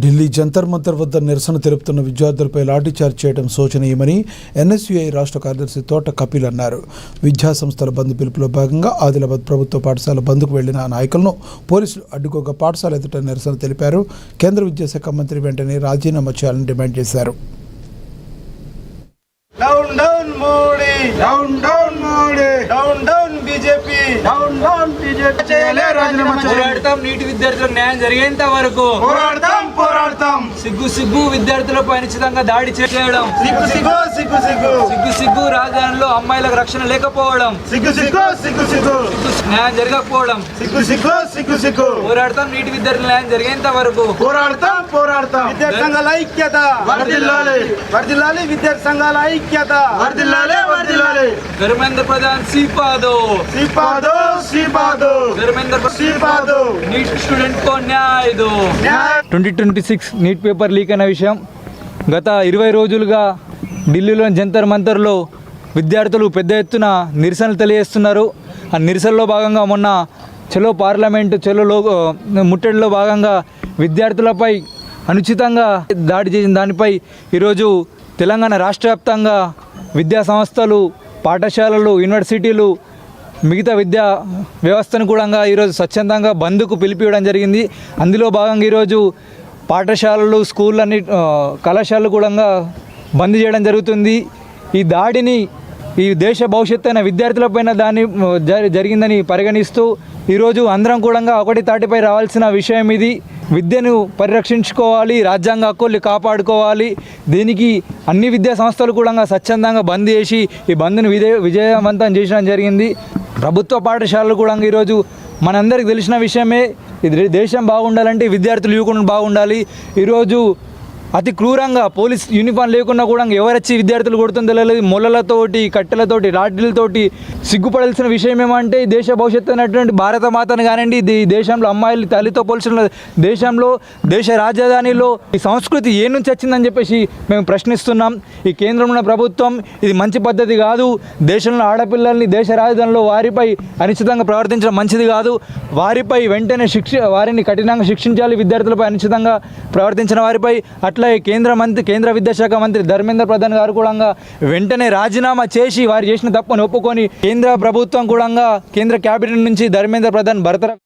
ఢిల్లీ జంతర్ మంతర్ వద్ద నిరసన తెలుపుతున్న విద్యార్థులపై లాఠీచార్జ్ చేయడం శోచనీయమని ఎన్ఎస్యుఐ రాష్ట్ర కార్యదర్శి తోట కపిల్ అన్నారు. విద్యా సంస్థల బంద్ పిలుపులో భాగంగా ఆదిలాబాద్ ప్రభుత్వ పాఠశాల బంద్కు వెళ్లిన నాయకులను పోలీసులు అడ్డుకోగా పాఠశాల ఎదుట నిరసన తెలిపారు. కేంద్ర విద్యాశాఖ మంత్రి వెంటనే రాజీనామా చేయాలని డిమాండ్ చేశారు. Down down Modi, down down Modi, down down BJP, down down BJP. పోరాడతాం నీటి విద్యార్థులకు న్యాయం జరిగేంత వరకు పోరాడతాం. సిగ్గు విద్యార్థులపై అనిశ్చితంగా దాడి చేయడం, సిగ్గు రాజధానిలో అమ్మాయిలకు రక్షణ లేకపోవడం, సిగ్గు న్యాయం జరగకపోవడం. పోరాడతాం నీటి విద్యార్థుల న్యాయం జరిగేంత వరకు పోరాడతాం. విద్యార్థి సంఘాల ఐక్యత వర్ధిల్లాలి, విద్యార్థి సంఘాల ఐక్యత వర్ధిల్లాలి. ధర్మేంద్ర ప్రధాన్ सीपादो नीट स्टूडेंट को न्याय दो. 2026 నీట్ పేపర్ లీక్ అయిన విషయం గత 20 రోజులుగా ఢిల్లీలోని జంతర్ మంతర్లో విద్యార్థులు పెద్ద ఎత్తున నిరసనలు తెలియజేస్తున్నారు. ఆ నిరసనలో భాగంగా మొన్న చలో పార్లమెంటు చలో ముట్టడిలో భాగంగా విద్యార్థులపై అనుచితంగా దాడి చేసిన దానిపై ఈరోజు తెలంగాణ రాష్ట్ర వ్యాప్తంగా విద్యా సంస్థలు, పాఠశాలలు, యూనివర్సిటీలు, మిగతా విద్యా వ్యవస్థను కూడా ఈరోజు స్వచ్ఛందంగా బంద్కు పిలిపివ్వడం జరిగింది. అందులో భాగంగా ఈరోజు పాఠశాలలు, స్కూళ్ళన్ని, కళాశాలలు కూడా బంద్ చేయడం జరుగుతుంది. ఈ దాడిని ఈ దేశ భవిష్యత్తు అయిన విద్యార్థులపైన జరిగిందని పరిగణిస్తూ ఈరోజు అందరం కూడా ఒకటి తాటిపై రావాల్సిన విషయం ఇది. విద్యను పరిరక్షించుకోవాలి, రాజ్యాంగ హక్కుల్ని కాపాడుకోవాలి. దీనికి అన్ని విద్యా సంస్థలు కూడా స్వచ్ఛందంగా బంద్ చేసి ఈ బంద్ను విజయవంతం చేయడం జరిగింది. ప్రభుత్వ పాఠశాలలు కూడా ఈరోజు మనందరికీ తెలిసిన విషయమే. ఇది దేశం బాగుండాలంటే విద్యార్థులు యువకులు బాగుండాలి. ఈరోజు అతి క్రూరంగా పోలీస్ యూనిఫామ్ లేకుండా కూడా ఎవరొచ్చి విద్యార్థులు కొడుతుందో తెలియదు. మొలలతోటి, కట్టెలతోటి, లాఠీలతోటి. సిగ్గుపడాల్సిన విషయం ఏమంటే ఈ దేశ భవిష్యత్తు అయినటువంటి భారత మాతను కానివ్వండి, ఈ దేశంలో అమ్మాయిలు తల్లితో పోల్చిన దేశంలో, దేశ రాజధానిలో ఈ సంస్కృతి ఏ నుంచి వచ్చిందని చెప్పేసి మేము ప్రశ్నిస్తున్నాం. ఈ కేంద్రంలో ప్రభుత్వం ఇది మంచి పద్ధతి కాదు. దేశంలో ఆడపిల్లల్ని దేశ రాజధానిలో వారిపై అనిశ్చితంగా ప్రవర్తించడం మంచిది కాదు. వారిపై వెంటనే వారిని కఠినంగా శిక్షించాలి. విద్యార్థులపై అనిశ్చితంగా ప్రవర్తించిన వారిపై. అట్లా కేంద్ర విద్యాశాఖ మంత్రి ధర్మేంద్ర ప్రధాన్ గారు కూడా వెంటనే రాజీనామా చేసి వారు చేసిన తప్పును ఒప్పుకొని కేంద్ర ప్రభుత్వం కూడా కేంద్ర క్యాబినెట్ నుంచి ధర్మేంద్ర ప్రధాన్ బర్తరఫ్